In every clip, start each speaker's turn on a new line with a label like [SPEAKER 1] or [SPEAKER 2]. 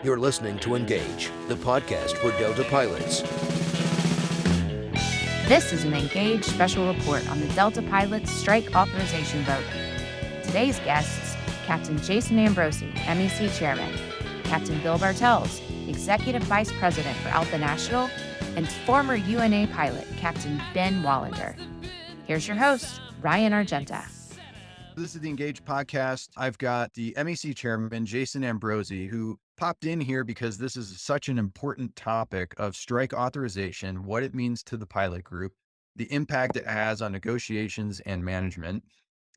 [SPEAKER 1] You're listening to Engage, the podcast for Delta pilots.
[SPEAKER 2] This is an Engage special report on the Delta pilots' strike authorization vote. Today's guests, Captain Jason Ambrosi, MEC Chairman, Captain Bill Bartels, Executive Vice President for ALPA National, and former UNA pilot, Captain Ben Wallander. Here's your host, Ryan Argenta.
[SPEAKER 3] This is the Engage podcast. I've got the MEC Chairman, Jason Ambrosi, who popped in here because this is such an important topic of strike authorization, what it means to the pilot group, the impact it has on negotiations and management.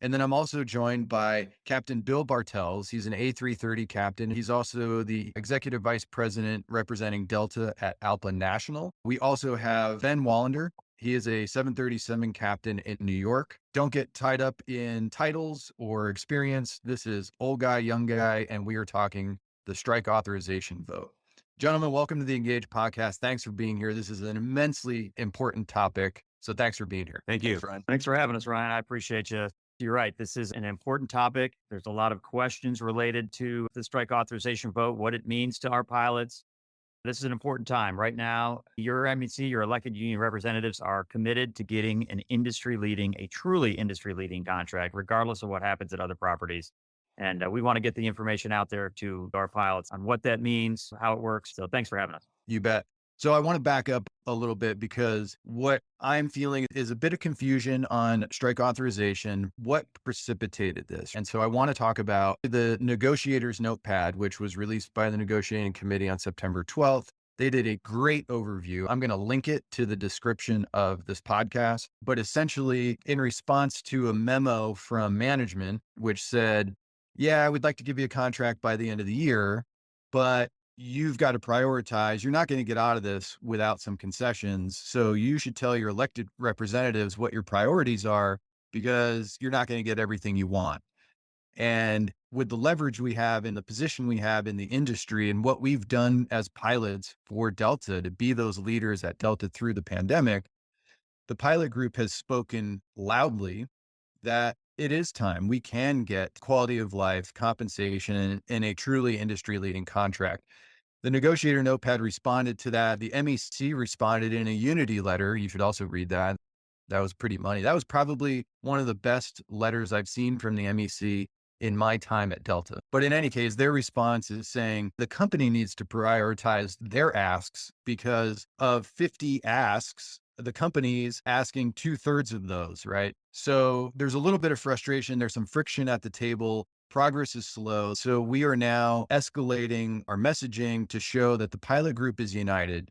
[SPEAKER 3] And then I'm also joined by Captain Bill Bartels. He's an A330 captain. He's also the Executive Vice President representing Delta at ALPA National. We also have Ben Wallander. He is a 737 captain in New York. Don't get tied up in titles or experience. This is old guy, young guy, and we are talking the strike authorization vote. Gentlemen, welcome to the Engage podcast. Thanks for being here. This is an immensely important topic. So thanks for being here.
[SPEAKER 4] Thank you.
[SPEAKER 3] Thanks, Ryan.
[SPEAKER 4] Thanks for having us, Ryan. I appreciate you. You're right. This is an important topic. There's a lot of questions related to the strike authorization vote, what it means to our pilots. This is an important time. Right now, your MEC, your elected union representatives are committed to getting a truly industry-leading contract, regardless of what happens at other properties. And we want to get the information out there to our pilots on what that means, how it works. So thanks for having us.
[SPEAKER 3] You bet. So I want to back up a little bit because what I'm feeling is a bit of confusion on strike authorization. What precipitated this? And so I want to talk about the negotiators notepad, which was released by the negotiating committee on September 12th. They did a great overview. I'm going to link it to the description of this podcast, but essentially in response to a memo from management, which said, yeah, we'd like to give you a contract by the end of the year, but you've got to prioritize. You're not going to get out of this without some concessions. So you should tell your elected representatives what your priorities are because you're not going to get everything you want. And with the leverage we have and the position we have in the industry and what we've done as pilots for Delta to be those leaders at Delta through the pandemic, the pilot group has spoken loudly that it is time we can get quality of life compensation in a truly industry leading contract. The negotiator notepad responded to that. The MEC responded in a unity letter. You should also read that. That was pretty money. That was probably one of the best letters I've seen from the MEC in my time at Delta. But in any case, their response is saying the company needs to prioritize their asks because of 50 asks. The company's asking 2/3 of those, right? So there's a little bit of frustration. There's some friction at the table. Progress is slow. So we are now escalating our messaging to show that the pilot group is united,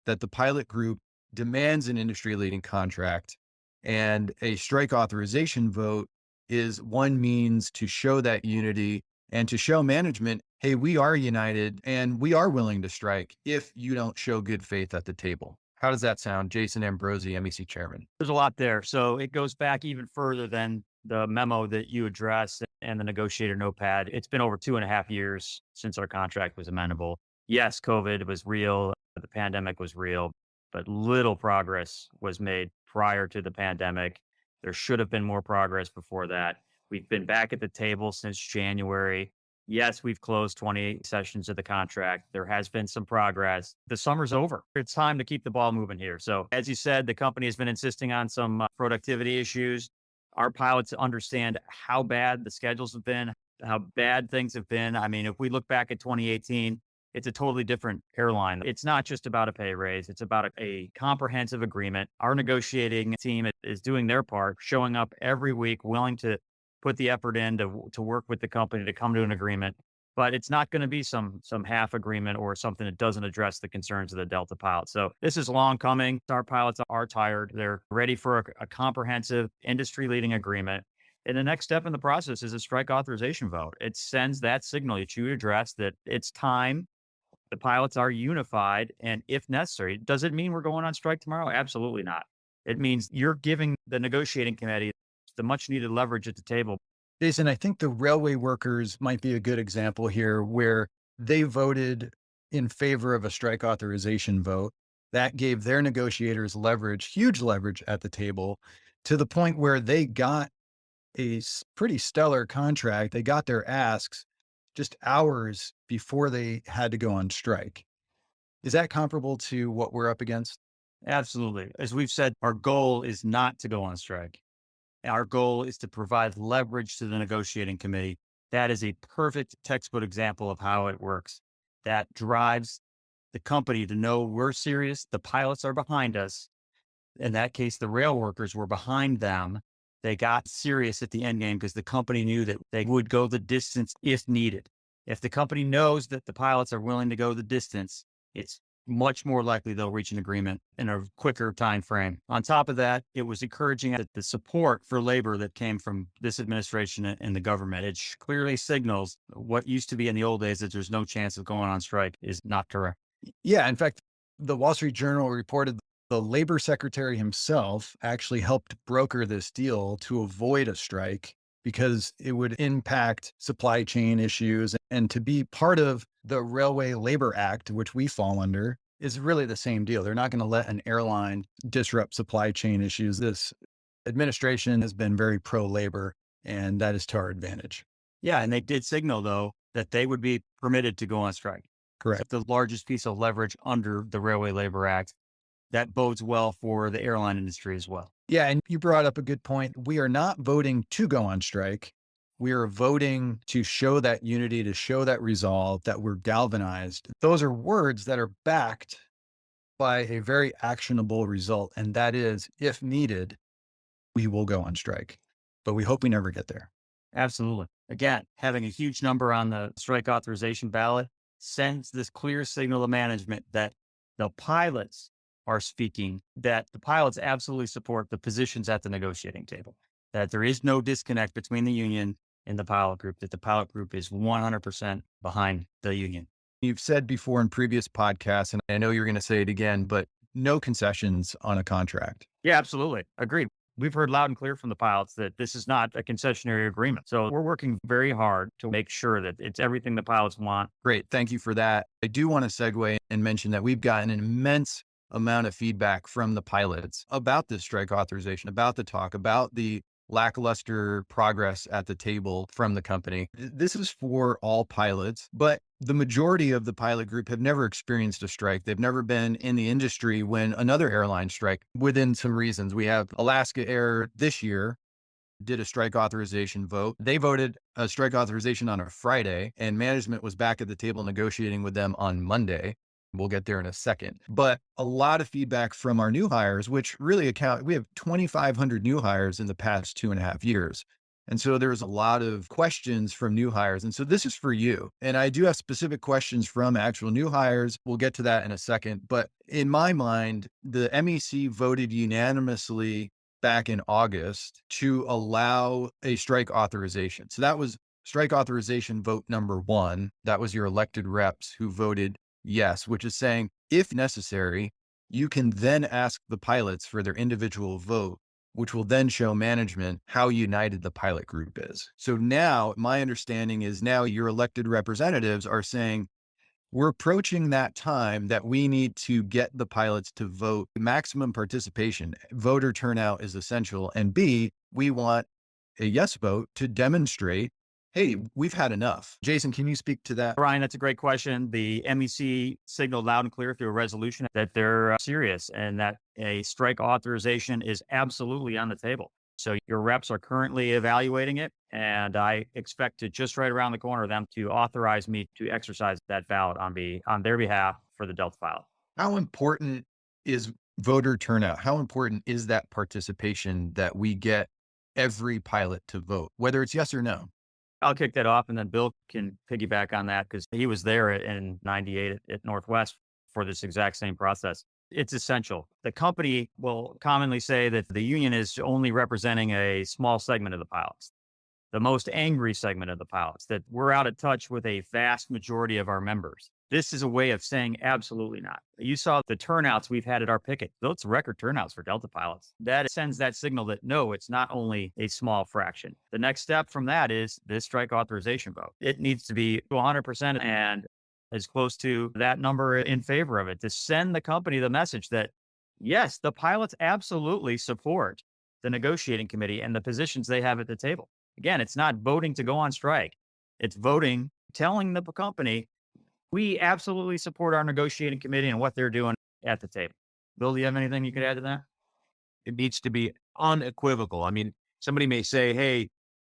[SPEAKER 3] that the pilot group demands an industry leading contract, and a strike authorization vote is one means to show that unity and to show management, hey, we are united and we are willing to strike if you don't show good faith at the table. How does that sound? Jason Ambrosi, MEC Chairman.
[SPEAKER 4] There's a lot there. So it goes back even further than the memo that you addressed and the negotiator notepad. It's been over 2.5 years since our contract was amendable. Yes, COVID was real. The pandemic was real, but little progress was made prior to the pandemic. There should have been more progress before that. We've been back at the table since January. Yes, we've closed 28 sessions of the contract. There has been some progress. The summer's over. It's time to keep the ball moving here. So as you said, the company has been insisting on some productivity issues. Our pilots understand how bad the schedules have been, how bad things have been. I mean, if we look back at 2018, it's a totally different airline. It's not just about a pay raise. It's about a comprehensive agreement. Our negotiating team is doing their part, showing up every week, willing to put the effort in to work with the company to come to an agreement. But it's not going to be some half agreement or something that doesn't address the concerns of the Delta pilots. So this is long coming. Our pilots are tired. They're ready for a comprehensive industry-leading agreement. And the next step in the process is a strike authorization vote. It sends that signal that you address that it's time. The pilots are unified. And if necessary, does it mean we're going on strike tomorrow? Absolutely not. It means you're giving the negotiating committee the much needed leverage at the table.
[SPEAKER 3] Jason, I think the railway workers might be a good example here where they voted in favor of a strike authorization vote. That gave their negotiators leverage, huge leverage at the table to the point where they got a pretty stellar contract. They got their asks just hours before they had to go on strike. Is that comparable to what we're up against?
[SPEAKER 4] Absolutely. As we've said, our goal is not to go on strike. Our goal is to provide leverage to the negotiating committee. That is a perfect textbook example of how it works. That drives the company to know we're serious. The pilots are behind us. In that case, the rail workers were behind them. They got serious at the end game because the company knew that they would go the distance if needed. If the company knows that the pilots are willing to go the distance, it's much more likely they'll reach an agreement in a quicker time frame. On top of that, it was encouraging that the support for labor that came from this administration and the government. It clearly signals what used to be in the old days that there's no chance of going on strike is not correct.
[SPEAKER 3] Yeah. In fact, the Wall Street Journal reported the labor secretary himself actually helped broker this deal to avoid a strike because it would impact supply chain issues. And to be part of the Railway Labor Act, which we fall under, is really the same deal. They're not going to let an airline disrupt supply chain issues. This administration has been very pro-labor, and that is to our advantage.
[SPEAKER 4] Yeah. And they did signal, though, that they would be permitted to go on strike.
[SPEAKER 3] Correct.
[SPEAKER 4] The largest piece of leverage under the Railway Labor Act. That bodes well for the airline industry as well.
[SPEAKER 3] Yeah. And you brought up a good point. We are not voting to go on strike. We are voting to show that unity, to show that resolve, that we're galvanized. Those are words that are backed by a very actionable result. And that is, if needed, we will go on strike. But we hope we never get there.
[SPEAKER 4] Absolutely. Again, having a huge number on the strike authorization ballot sends this clear signal to management that the pilots are speaking, that the pilots absolutely support the positions at the negotiating table, that there is no disconnect between the union and the pilot group, that the pilot group is 100% behind the union.
[SPEAKER 3] You've said before in previous podcasts, and I know you're going to say it again, but no concessions on a contract.
[SPEAKER 4] Yeah, absolutely. Agreed. We've heard loud and clear from the pilots that this is not a concessionary agreement. So we're working very hard to make sure that it's everything the pilots want.
[SPEAKER 3] Great. Thank you for that. I do want to segue and mention that we've gotten an immense amount of feedback from the pilots about this strike authorization, about the talk, about the lackluster progress at the table from the company. This is for all pilots, but the majority of the pilot group have never experienced a strike. They've never been in the industry when another airline strike within some reasons. We have Alaska Air this year did a strike authorization vote. They voted a strike authorization on a Friday, and management was back at the table negotiating with them on Monday. We'll get there in a second. But a lot of feedback from our new hires, which really we have 2,500 new hires in the past 2.5 years. And so there's a lot of questions from new hires. And so this is for you. And I do have specific questions from actual new hires. We'll get to that in a second. But in my mind, the MEC voted unanimously back in August to allow a strike authorization. So that was strike authorization vote number 1. That was your elected reps who voted yes, which is saying, if necessary, you can then ask the pilots for their individual vote, which will then show management how united the pilot group is. So now my understanding is now your elected representatives are saying, we're approaching that time that we need to get the pilots to vote. Maximum participation, voter turnout is essential. And B, we want a yes vote to demonstrate, hey, we've had enough. Jason, can you speak to that?
[SPEAKER 4] Ryan, that's a great question. The MEC signaled loud and clear through a resolution that they're serious and that a strike authorization is absolutely on the table. So your reps are currently evaluating it, and I expect to just right around the corner them to authorize me to exercise that ballot on their behalf for the Delta pilot.
[SPEAKER 3] How important is voter turnout? How important is that participation that we get every pilot to vote, whether it's yes or no?
[SPEAKER 4] I'll kick that off, and then Bill can piggyback on that because he was there in 98 at Northwest for this exact same process. It's essential. The company will commonly say that the union is only representing a small segment of the pilots, the most angry segment of the pilots, that we're out of touch with a vast majority of our members. This is a way of saying absolutely not. You saw the turnouts we've had at our picket. Those record turnouts for Delta pilots. That sends that signal that no, it's not only a small fraction. The next step from that is this strike authorization vote. It needs to be 100% and as close to that number in favor of it to send the company the message that, yes, the pilots absolutely support the negotiating committee and the positions they have at the table. Again, it's not voting to go on strike. It's voting telling the company, we absolutely support our negotiating committee and what they're doing at the table. Bill, do you have anything you could add to that?
[SPEAKER 5] It needs to be unequivocal. I mean, somebody may say, hey,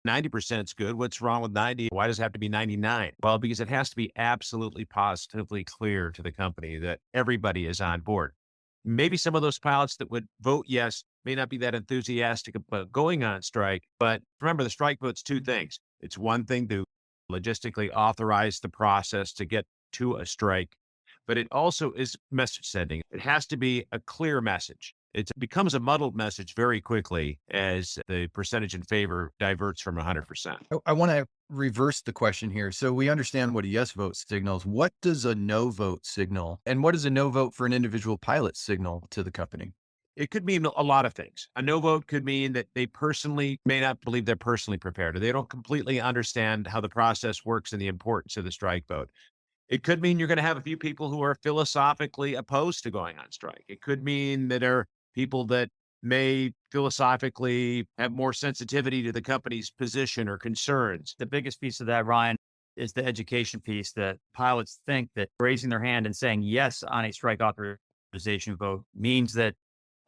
[SPEAKER 5] 90% is good. What's wrong with 90? Why does it have to be 99? Well, because it has to be absolutely positively clear to the company that everybody is on board. Maybe some of those pilots that would vote yes may not be that enthusiastic about going on strike. But remember, the strike vote's two things. It's one thing to logistically authorize the process to get to a strike, but it also is message sending. It has to be a clear message. It becomes a muddled message very quickly as the percentage in favor diverts from 100%.
[SPEAKER 3] I want to reverse the question here. So we understand what a yes vote signals. What does a no vote signal? And what does a no vote for an individual pilot signal to the company?
[SPEAKER 5] It could mean a lot of things. A no vote could mean that they personally may not believe they're personally prepared, or they don't completely understand how the process works and the importance of the strike vote. It could mean you're going to have a few people who are philosophically opposed to going on strike. It could mean that there are people that may philosophically have more sensitivity to the company's position or concerns.
[SPEAKER 4] The biggest piece of that, Ryan, is the education piece that pilots think that raising their hand and saying yes on a strike authorization vote means that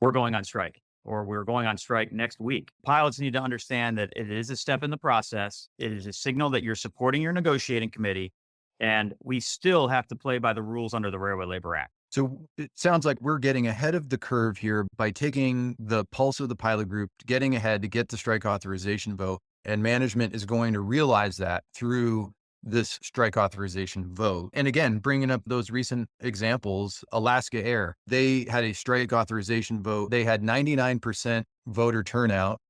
[SPEAKER 4] we're going on strike or we're going on strike next week. Pilots need to understand that it is a step in the process. It is a signal that you're supporting your negotiating committee, and we still have to play by the rules under the Railway Labor Act.
[SPEAKER 3] So it sounds like we're getting ahead of the curve here by taking the pulse of the pilot group, getting ahead to get the strike authorization vote. And management is going to realize that through this strike authorization vote. And again, bringing up those recent examples, Alaska Air, they had a strike authorization vote. They had 99% voter turnout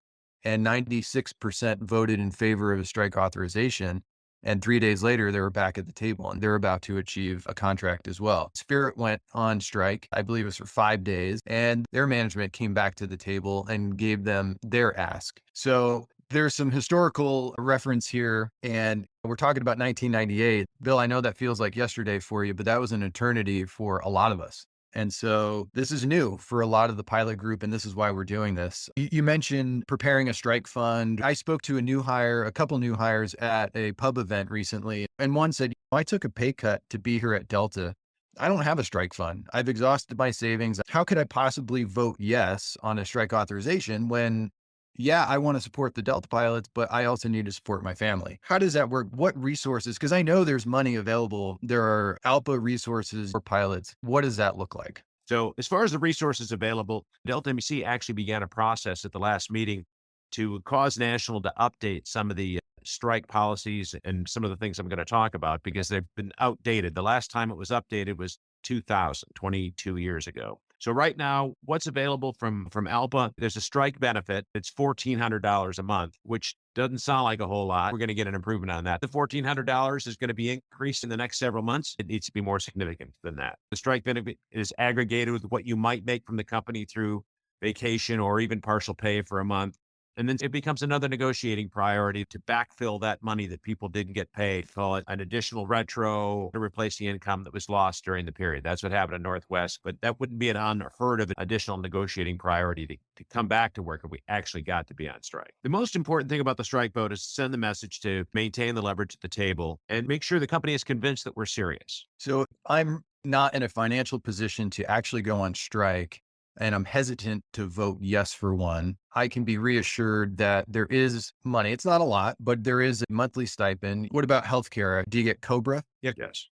[SPEAKER 3] and 96% voted in favor of a strike authorization. And 3 days later, they were back at the table and they're about to achieve a contract as well. Spirit went on strike, I believe it was for 5 days, and their management came back to the table and gave them their ask. So there's some historical reference here, and we're talking about 1998. Bill, I know that feels like yesterday for you, but that was an eternity for a lot of us. And so this is new for a lot of the pilot group, and this is why we're doing this. You mentioned preparing a strike fund. I spoke to a couple new hires at a pub event recently, and one said, I took a pay cut to be here at Delta. I don't have a strike fund. I've exhausted my savings. How could I possibly vote yes on a strike authorization when, yeah, I want to support the Delta pilots, but I also need to support my family? How does that work? What resources? Because I know there's money available. There are ALPA resources for pilots. What does that look like?
[SPEAKER 5] So as far as the resources available, Delta MEC actually began a process at the last meeting to cause National to update some of the strike policies and some of the things I'm going to talk about because they've been outdated. The last time it was updated was 2000, 22 years ago. So right now, what's available from ALPA, there's a strike benefit. It's $1,400 a month, which doesn't sound like a whole lot. We're going to get an improvement on that. The $1,400 is going to be increased in the next several months. It needs to be more significant than that. The strike benefit is aggregated with what you might make from the company through vacation or even partial pay for a month. And then it becomes another negotiating priority to backfill that money that people didn't get paid, call it an additional retro to replace the income that was lost during the period. That's what happened in Northwest, but that wouldn't be an unheard of additional negotiating priority to come back to work if we actually got to be on strike. The most important thing about the strike vote is to send the message to maintain the leverage at the table and make sure the company is convinced that we're serious.
[SPEAKER 3] So I'm not in a financial position to actually go on strike, and I'm hesitant to vote yes for one. I can be reassured that there is money. It's not a lot, but there is a monthly stipend. What about healthcare? Do you get COBRA?
[SPEAKER 5] Yes.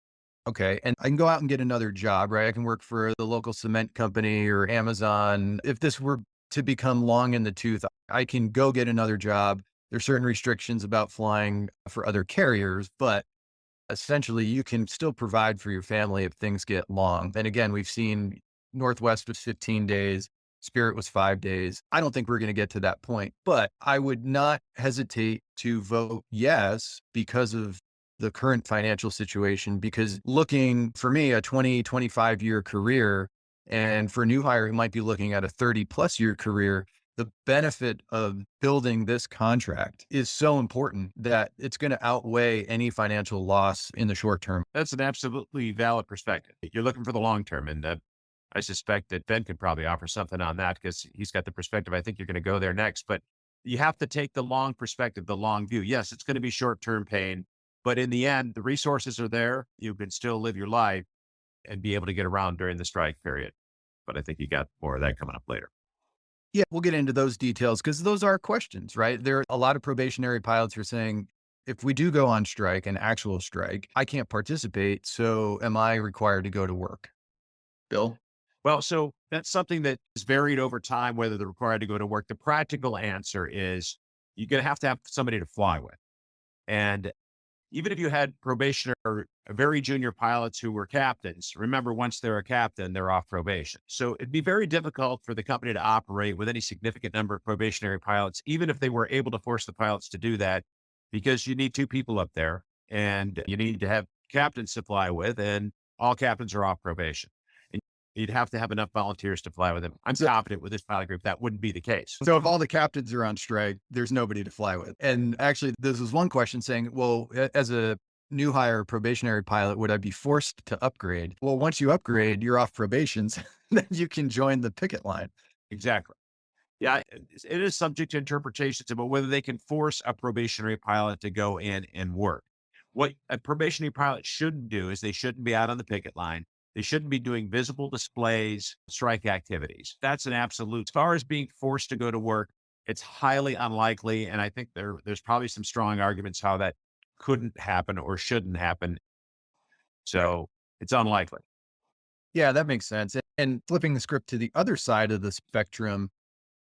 [SPEAKER 3] Okay. And I can go out and get another job, right? I can work for the local cement company or Amazon. If this were to become long in the tooth, I can go get another job. There's certain restrictions about flying for other carriers, but essentially you can still provide for your family if things get long. And again, we've seen Northwest was 15 days. Spirit was 5 days. I don't think we're going to get to that point, but I would not hesitate to vote yes because of the current financial situation, because looking for me, a 20, 25 year career, and for a new hire who might be looking at a 30 plus year career, the benefit of building this contract is so important that it's going to outweigh any financial loss in the short term.
[SPEAKER 5] That's an absolutely valid perspective. You're looking for the long term, and I suspect that Ben could probably offer something on that because he's got the perspective. I think you're going to go there next, but you have to take the long perspective, the long view. Yes, it's going to be short-term pain. But in the end, the resources are there. You can still live your life and be able to get around during the strike period. But I think you got more of that coming up later.
[SPEAKER 3] Yeah, we'll get into those details because those are questions, right? There are a lot of probationary pilots who are saying, if we do go on strike, an actual strike, I can't participate. So am I required to go to work? Bill?
[SPEAKER 5] Well, so that's something that is varied over time, whether they're required to go to work. The practical answer is you're going to have somebody to fly with. And even if you had probation or very junior pilots who were captains, remember, once they're a captain, they're off probation. So it'd be very difficult for the company to operate with any significant number of probationary pilots, even if they were able to force the pilots to do that, because you need two people up there and you need to have captains to fly with, and all captains are off probation. And you'd have to have enough volunteers to fly with them. I'm confident with this pilot group, that wouldn't be the case.
[SPEAKER 3] So if all the captains are on strike, there's nobody to fly with. And actually, this was one question saying, well, as a new hire probationary pilot, would I be forced to upgrade? Well, once you upgrade, you're off probations, then you can join the picket line.
[SPEAKER 5] Exactly. Yeah, it is subject to interpretations about whether they can force a probationary pilot to go in and work. What a probationary pilot shouldn't do is they shouldn't be out on the picket line. They shouldn't be doing visible displays, strike activities. That's an absolute. As far as being forced to go to work, it's highly unlikely. And I think there's probably some strong arguments how that couldn't happen or shouldn't happen. So it's unlikely.
[SPEAKER 3] Yeah, that makes sense. And flipping the script to the other side of the spectrum,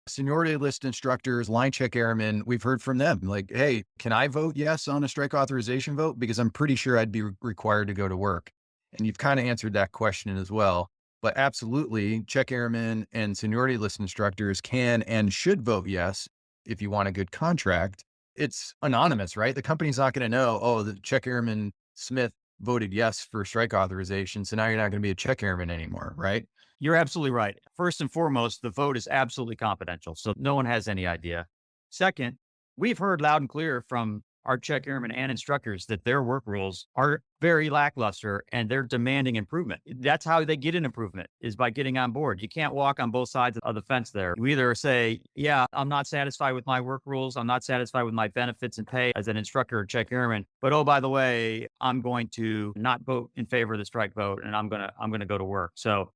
[SPEAKER 3] seniority list instructors, line check airmen, we've heard from them like, hey, can I vote yes on a strike authorization vote? Because I'm pretty sure I'd be required to go to work. And you've kind of answered that question as well. But absolutely, check airmen and seniority list instructors can and should vote yes if you want a good contract. It's anonymous, right? The company's not going to know, oh, the check airman Smith voted yes for strike authorization. So now you're not going to be a check airman anymore, right?
[SPEAKER 4] You're absolutely right. First and foremost, the vote is absolutely confidential, so no one has any idea. Second, we've heard loud and clear from our check airmen and instructors that their work rules are very lackluster and they're demanding improvement. That's how they get an improvement, is by getting on board. You can't walk on both sides of the fence there. You either say, yeah, I'm not satisfied with my work rules. I'm not satisfied with my benefits and pay as an instructor or check airman. But oh, by the way, I'm going to not vote in favor of the strike vote and I'm going to go to work. So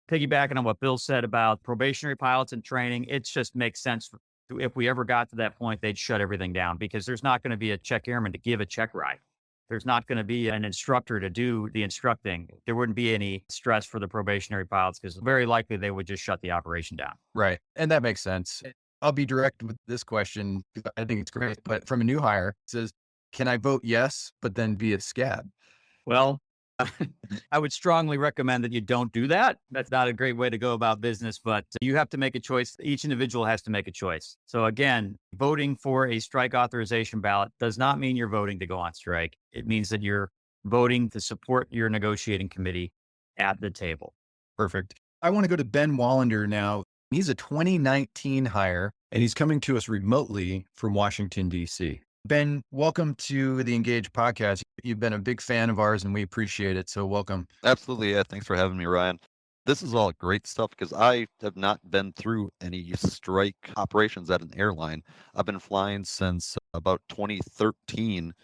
[SPEAKER 4] piggybacking on what Bill said about probationary pilots and training, it just makes sense. If we ever got to that point, they'd shut everything down because there's not going to be a check airman to give a check ride. There's not going to be an instructor to do the instructing. There wouldn't be any stress for the probationary pilots because very likely they would just shut the operation down.
[SPEAKER 3] Right. And that makes sense. I'll be direct with this question because I think it's great. But from a new hire, it says, can I vote yes, but then be a scab?
[SPEAKER 4] Well, I would strongly recommend that you don't do that. That's not a great way to go about business, but you have to make a choice. Each individual has to make a choice. So again, voting for a strike authorization ballot does not mean you're voting to go on strike. It means that you're voting to support your negotiating committee at the table.
[SPEAKER 3] Perfect. I want to go to Ben Wallander now. He's a 2019 hire and he's coming to us remotely from Washington, D.C. Ben, welcome to the Engage podcast. You've been a big fan of ours and we appreciate it. So welcome.
[SPEAKER 6] Absolutely. Yeah. Thanks for having me, Ryan. This is all great stuff because I have not been through any strike operations at an airline. I've been flying since about 2013.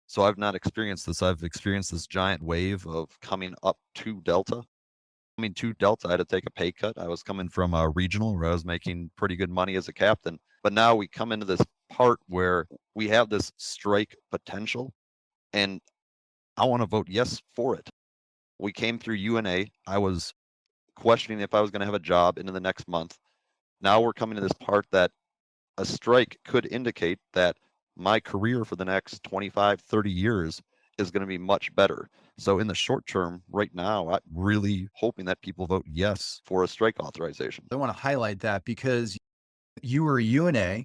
[SPEAKER 6] So I've not experienced this. I've experienced this giant wave of coming up to Delta. Coming to Delta, I had to take a pay cut. I was coming from a regional where I was making pretty good money as a captain. But now we come into this part where we have this strike potential, and I want to vote yes for it. We came through UNA. I was questioning if I was going to have a job into the next month. Now we're coming to this part that a strike could indicate that my career for the next 25, 30 years is going to be much better. So in the short term, right now, I'm really hoping that people vote yes for a strike authorization.
[SPEAKER 3] I want to highlight that because you were a UNA,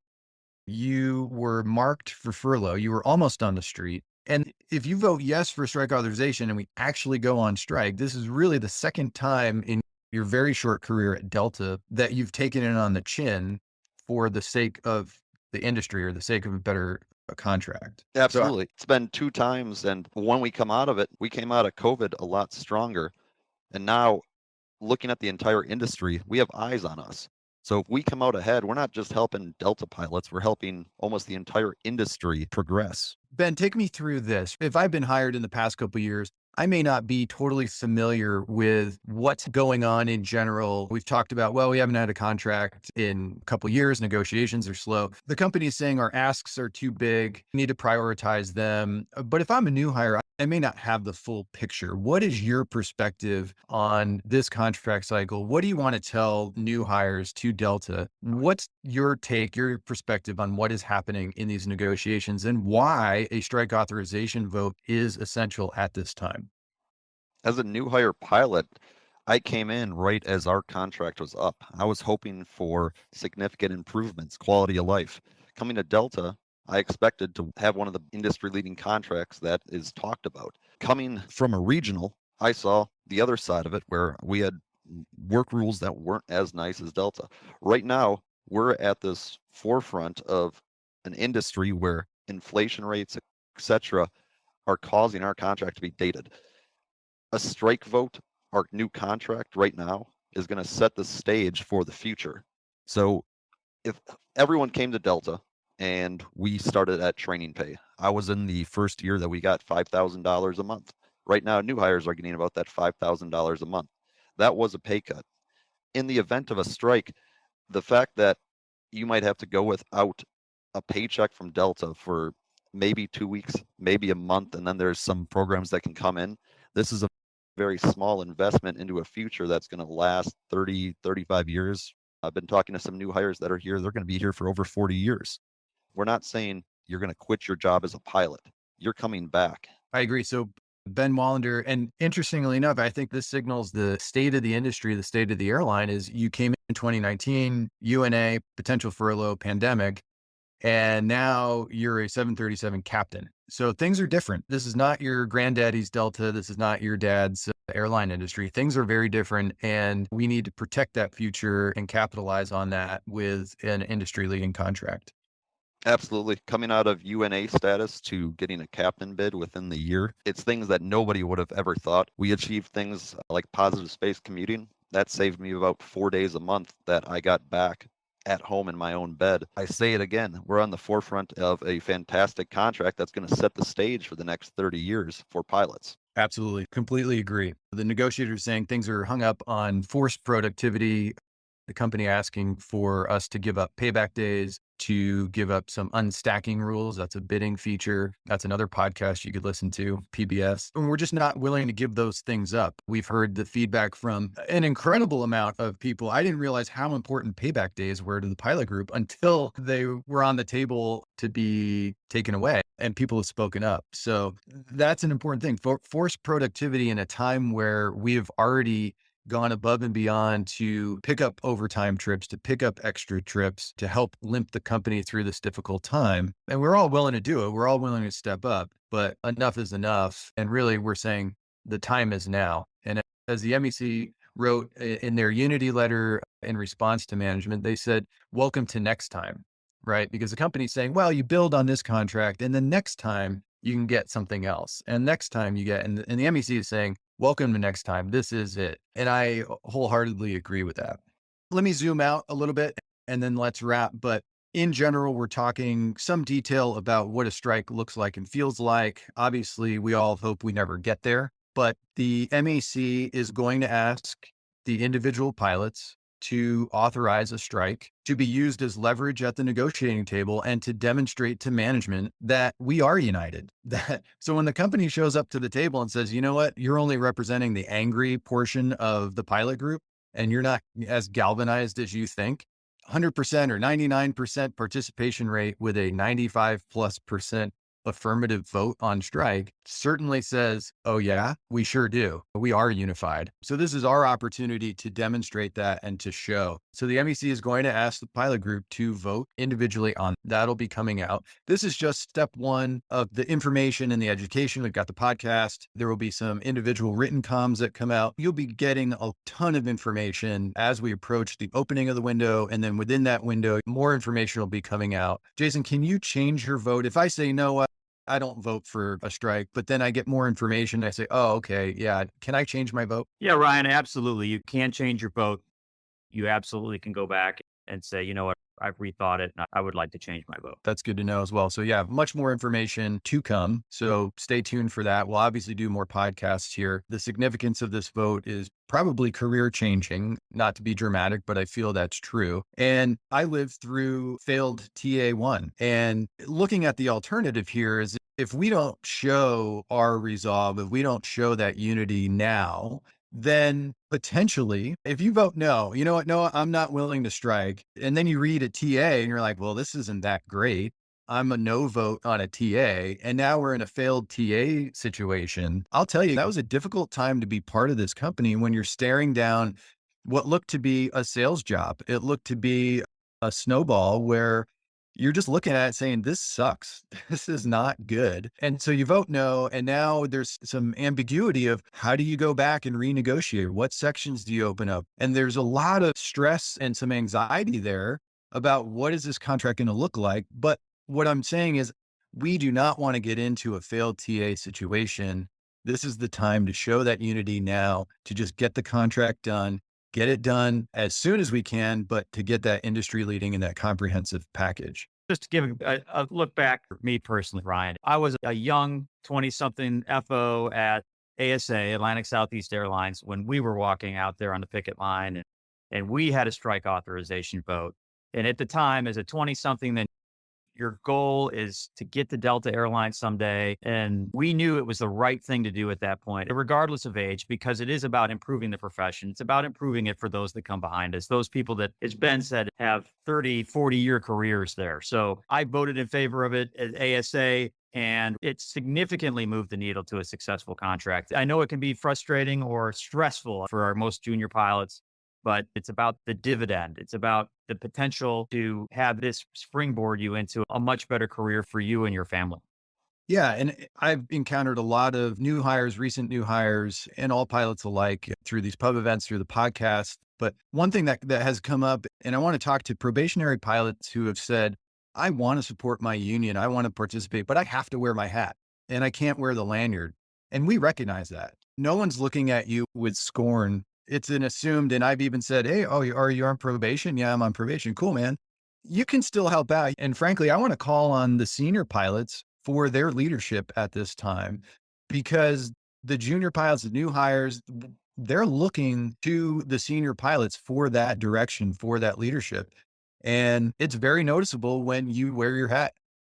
[SPEAKER 3] you were marked for furlough, you were almost on the street. And if you vote yes for strike authorization and we actually go on strike, this is really the second time in your very short career at Delta that you've taken it on the chin for the sake of the industry or the sake of a better contract.
[SPEAKER 6] Absolutely. It's been 2 times. And when we come out of it, we came out of COVID a lot stronger. And now looking at the entire industry, we have eyes on us. So if we come out ahead, we're not just helping Delta pilots, we're helping almost the entire industry progress.
[SPEAKER 3] Ben, take me through this. If I've been hired in the past couple of years, I may not be totally familiar with what's going on in general. We've talked about, well, we haven't had a contract in a couple of years. Negotiations are slow. The company is saying our asks are too big. We need to prioritize them. But if I'm a new hire, I may not have the full picture. What is your perspective on this contract cycle? What do you want to tell new hires to Delta? What's your take, your perspective on what is happening in these negotiations and why a strike authorization vote is essential at this time?
[SPEAKER 6] As a new hire pilot, I came in right as our contract was up. I was hoping for significant improvements, quality of life. Coming to Delta, I expected to have one of the industry leading contracts that is talked about. Coming from a regional, I saw the other side of it where we had work rules that weren't as nice as Delta. Right now, we're at this forefront of an industry where inflation rates, etc., are causing our contract to be dated. A strike vote, our new contract right now, is going to set the stage for the future. So if everyone came to Delta and we started at training pay, I was in the first year that we got $5,000 a month. Right now, new hires are getting about that $5,000 a month. That was a pay cut. In the event of a strike, the fact that you might have to go without a paycheck from Delta for maybe 2 weeks, maybe a month, and then there's some programs that can come in. This is a very small investment into a future that's going to last 30, 35 years. I've been talking to some new hires that are here. They're going to be here for over 40 years. We're not saying you're going to quit your job as a pilot. You're coming back.
[SPEAKER 3] I agree. So Ben Wallander, and interestingly enough, I think this signals the state of the industry, the state of the airline is you came in 2019, UNA, potential furlough, pandemic, and now you're a 737 captain. So things are different. This is not your granddaddy's Delta. This is not your dad's airline industry. Things are very different, and we need to protect that future and capitalize on that with an industry leading contract.
[SPEAKER 6] Absolutely. Coming out of UNA status to getting a captain bid within the year, it's things that nobody would have ever thought. We achieved things like positive space commuting. That saved me about 4 days a month that I got back at home in my own bed. I say it again, we're on the forefront of a fantastic contract that's going to set the stage for the next 30 years for pilots.
[SPEAKER 3] Absolutely. Completely agree. The negotiators saying things are hung up on forced productivity, the company asking for us to give up payback days, to give up some unstacking rules. That's a bidding feature. That's another podcast you could listen to, PBS. And we're just not willing to give those things up. We've heard the feedback from an incredible amount of people. I didn't realize how important payback days were to the pilot group until they were on the table to be taken away and people have spoken up. So that's an important thing. Forced productivity in a time where we've already gone above and beyond to pick up overtime trips, to pick up extra trips, to help limp the company through this difficult time. And we're all willing to do it. We're all willing to step up, but enough is enough. And really, we're saying the time is now. And as the MEC wrote in their unity letter in response to management, they said, welcome to next time, right? Because the company's saying, well, you build on this contract and then next time you can get something else. And next time you get, and the MEC is saying, welcome to next time. This is it. And I wholeheartedly agree with that. Let me zoom out a little bit and then let's wrap. But in general, we're talking some detail about what a strike looks like and feels like. Obviously, we all hope we never get there, but the MEC is going to ask the individual pilots to authorize a strike to be used as leverage at the negotiating table and to demonstrate to management that we are united. So when the company shows up to the table and says, you know what, you're only representing the angry portion of the pilot group and you're not as galvanized as you think, 100% or 99% participation rate with a 95+% affirmative vote on strike certainly says, oh yeah, we sure do. We are unified. So this is our opportunity to demonstrate that and to show. So the MEC is going to ask the pilot group to vote individually on that'll be coming out. This is just step one of the information and the education. We've got the podcast. There will be some individual written comms that come out. You'll be getting a ton of information as we approach the opening of the window. And then within that window, more information will be coming out. Jason, can you change your vote? If I say, no, I don't vote for a strike, but then I get more information. I say, oh, okay. Yeah. Can I change my vote?
[SPEAKER 4] Yeah, Ryan, absolutely. You can change your vote. You absolutely can go back and say, you know what, I've rethought it and I would like to change my vote.
[SPEAKER 3] That's good to know as well. So yeah, much more information to come. So stay tuned for that. We'll obviously do more podcasts here. The significance of this vote is probably career changing, not to be dramatic, but I feel that's true. And I lived through failed TA1, and looking at the alternative here is if we don't show our resolve, if we don't show that unity now, then potentially, if you vote no, you know what? No, I'm not willing to strike. And then you read a TA and you're like, well, this isn't that great. I'm a no vote on a TA. And now we're in a failed TA situation. I'll tell you, that was a difficult time to be part of this company when you're staring down what looked to be a sales job. It looked to be a snowball where you're just looking at it saying, this sucks. This is not good. And so you vote no. And now there's some ambiguity of how do you go back and renegotiate? What sections do you open up? And there's a lot of stress and some anxiety there about what is this contract going to look like? But what I'm saying is we do not want to get into a failed TA situation. This is the time to show that unity now, to just get the contract done, get it done as soon as we can, but to get that industry leading and that comprehensive package.
[SPEAKER 4] Just to give a look back for me personally, Ryan, I was a young 20-something FO at ASA, Atlantic Southeast Airlines, when we were walking out there on the picket line and we had a strike authorization vote. And at the time, as a 20-something, then your goal is to get to Delta Airlines someday. And we knew it was the right thing to do at that point, regardless of age, because it is about improving the profession. It's about improving it for those that come behind us, those people that, as Ben said, have 30, 40-year careers there. So I voted in favor of it at ASA, and it significantly moved the needle to a successful contract. I know it can be frustrating or stressful for our most junior pilots, but it's about the dividend. It's about the potential to have this springboard you into a much better career for you and your family.
[SPEAKER 3] Yeah. And I've encountered a lot of new hires, recent new hires, and all pilots alike through these pub events, through the podcast. But one thing that has come up, and I want to talk to probationary pilots who have said, I want to support my union. I want to participate, but I have to wear my hat and I can't wear the lanyard. And we recognize that. No one's looking at you with scorn. It's an assumed, and I've even said, hey, oh, are you on probation? Yeah, I'm on probation. Cool, man. You can still help out. And frankly, I want to call on the senior pilots for their leadership at this time, because the junior pilots, the new hires, they're looking to the senior pilots for that direction, for that leadership. And it's very noticeable when you wear your hat.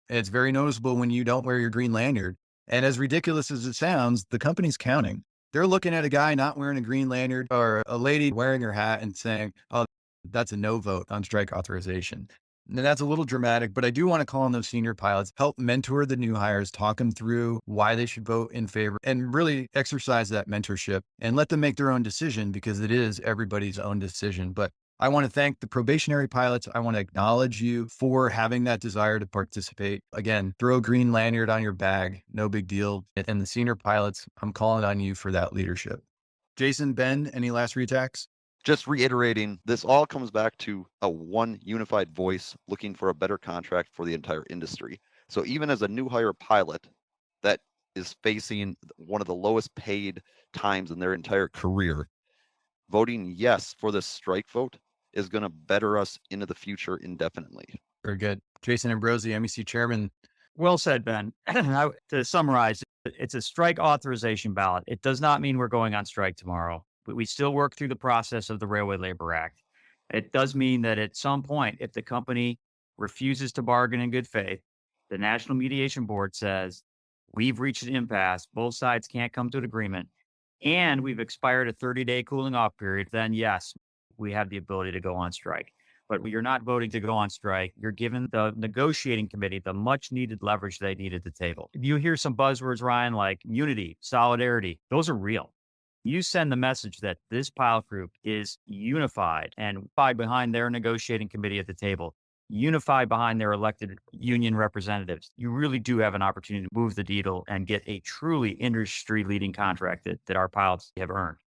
[SPEAKER 3] It's very noticeable when you don't wear your green lanyard. And as ridiculous as it sounds, the company's counting. They're looking at a guy not wearing a green lanyard or a lady wearing her hat and saying, oh, that's a no vote on strike authorization. And that's a little dramatic, but I do want to call on those senior pilots, help mentor the new hires, talk them through why they should vote in favor, and really exercise that mentorship and let them make their own decision, because it is everybody's own decision. But I want to thank the probationary pilots. I want to acknowledge you for having that desire to participate. Again, throw a green lanyard on your bag, no big deal. And the senior pilots, I'm calling on you for that leadership. Jason, Ben, any last retacks?
[SPEAKER 6] Just reiterating, this all comes back to a one unified voice looking for a better contract for the entire industry. So even as a new hire pilot that is facing one of the lowest paid times in their entire career, voting yes for this strike vote is going to better us into the future indefinitely.
[SPEAKER 3] Very good. Jason Ambrosi, MEC Chairman.
[SPEAKER 4] Well said, Ben. To summarize, it's a strike authorization ballot. It does not mean we're going on strike tomorrow. We still work through the process of the Railway Labor Act. It does mean that at some point, if the company refuses to bargain in good faith, the National Mediation Board says, we've reached an impasse, both sides can't come to an agreement, and we've expired a 30-day cooling off period, then yes, we have the ability to go on strike. But you're not voting to go on strike. You're giving the negotiating committee the much needed leverage they need at the table. You hear some buzzwords, Ryan, like unity, solidarity. Those are real. You send the message that this pilot group is unified and unified behind their negotiating committee at the table, unified behind their elected union representatives. You really do have an opportunity to move the needle and get a truly industry-leading contract that our pilots have earned.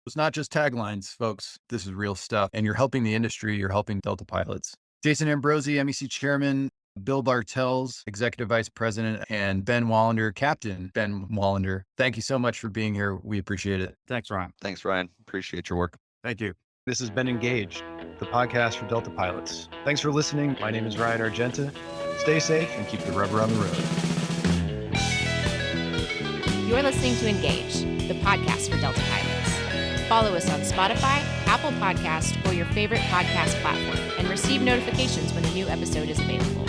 [SPEAKER 3] It's not just taglines, folks. This is real stuff. And you're helping the industry. You're helping Delta pilots. Jason Ambrosi, MEC Chairman, Bill Bartels, Executive Vice President, and Ben Wallander, Captain Ben Wallander. Thank you so much for being here. We appreciate it.
[SPEAKER 4] Thanks, Ryan.
[SPEAKER 6] Thanks, Ryan. Appreciate your work.
[SPEAKER 4] Thank you.
[SPEAKER 3] This has been Engaged, the podcast for Delta pilots. Thanks for listening. My name is Ryan Argenta. Stay safe and keep the rubber on the road.
[SPEAKER 2] You're listening to Engage, the podcast for Delta pilots. Follow us on Spotify, Apple Podcasts, or your favorite podcast platform, and receive notifications when a new episode is available.